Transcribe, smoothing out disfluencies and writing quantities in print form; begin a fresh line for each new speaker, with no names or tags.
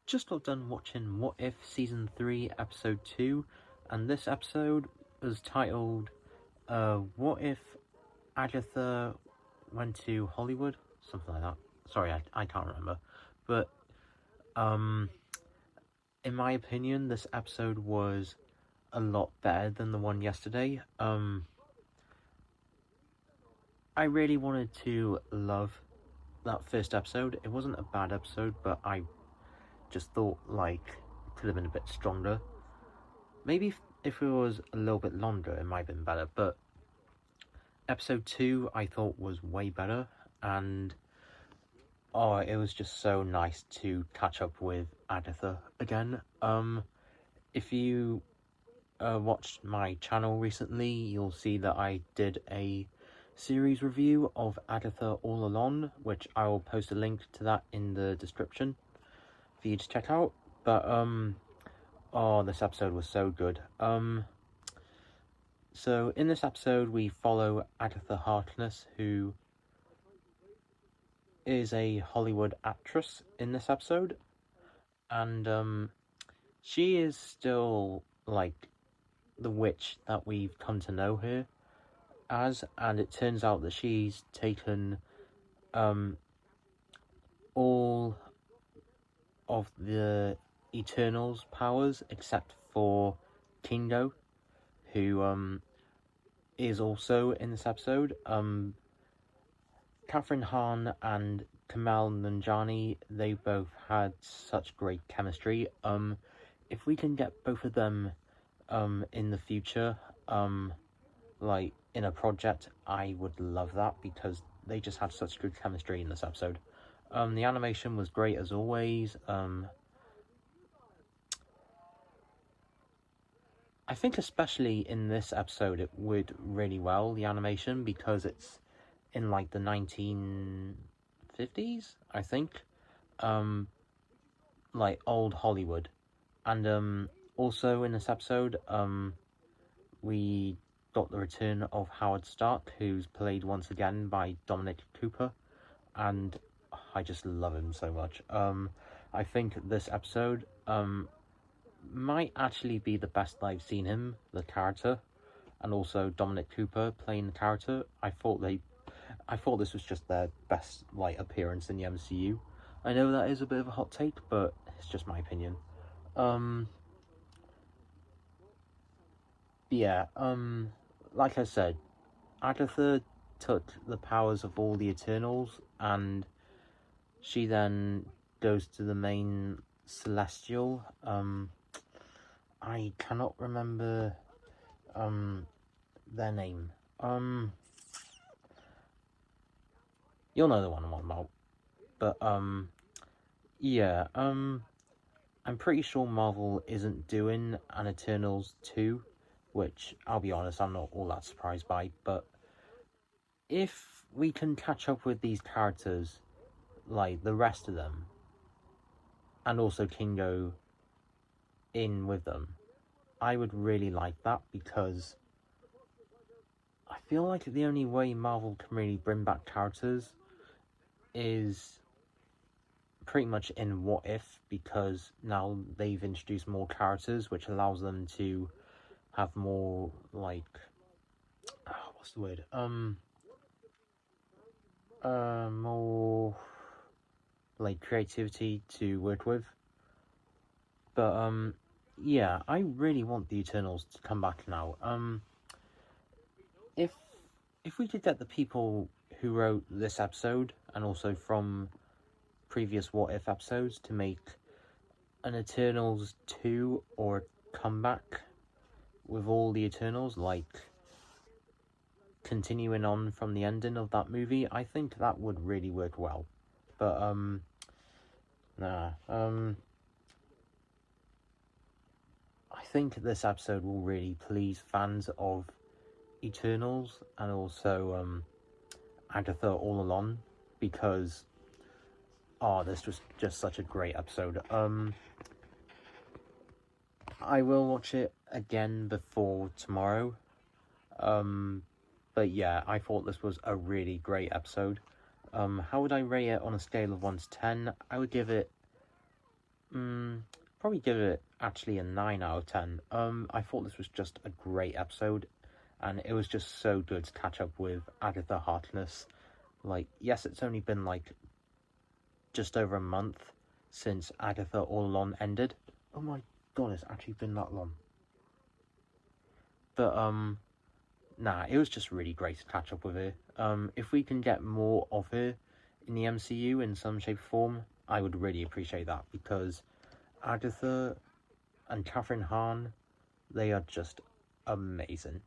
just got done watching What If Season 3, Episode 2, and this episode was titled, What If Agatha Went to Hollywood? Something like that. Sorry, I can't remember. But, in my opinion, this episode was a lot better than the one yesterday. I really wanted to love that first episode. It wasn't a bad episode, but I just thought, like, it could have been a bit stronger. Maybe if it was a little bit longer, it might have been better, but episode 2 I thought was way better, and it was just so nice to catch up with Agatha again. If you watched my channel recently, you'll see that I did a series review of Agatha All Along, which I will post a link to that in the description for you to check out. But this episode was so good. So in this episode we follow Agatha Harkness, who is a Hollywood actress in this episode, and she is still like the witch that we've come to know her as, and it turns out that she's taken all of the Eternals' powers except for Kingo, who is also in this episode. KATHRYN HAHN and KUMAIL NANJIANI, they both had such great chemistry. If we can get both of them in the future, like in a project, I would love that, because they just had such good chemistry in this episode. The animation was great as always. I think especially in this episode it worked really well, the animation, because it's in like the 1950s, I think, like old Hollywood. And also in this episode, we got the return of Howard Stark, who's played once again by Dominic Cooper, and I just love him so much. I think this episode might actually be the best I've seen him, the character, and also Dominic Cooper playing the character. I thought this was just their best appearance in the MCU. I know that is a bit of a hot take, but it's just my opinion. Like I said, Agatha took the powers of all the Eternals, and she then goes to the main Celestial. I cannot remember their name. You'll know the one I'm on about. But I'm pretty sure Marvel isn't doing an Eternals 2, which I'll be honest, I'm not all that surprised by. But if we can catch up with these characters, like the rest of them, and also Kingo in with them, I would really like that, because I feel like the only way Marvel can really bring back characters is pretty much in What If, because now they've introduced more characters, which allows them to have more more creativity to work with. But yeah, I really want the Eternals to come back now. If we could get the people who wrote this episode, and also from previous What If episodes, to make an Eternals 2 or a comeback with all the Eternals, like continuing on from the ending of that movie, I think that would really work well. But I think this episode will really please fans of Eternals and also Agatha All Along, because this was just such a great episode. I will watch it again before tomorrow. But yeah, I thought this was a really great episode. How would I rate it on a scale of 1 to 10? I would give it probably give it actually a 9 out of 10. I thought this was just a great episode, and it was just so good to catch up with Agatha Harkness. Like, yes, it's only been like just over a month since Agatha All Along ended. Oh my god, it's actually been that long. But nah, it was just really great to catch up with her. If we can get more of her in the MCU in some shape or form, I would really appreciate that, because Agatha and KATHRYN HAHN, they are just amazing.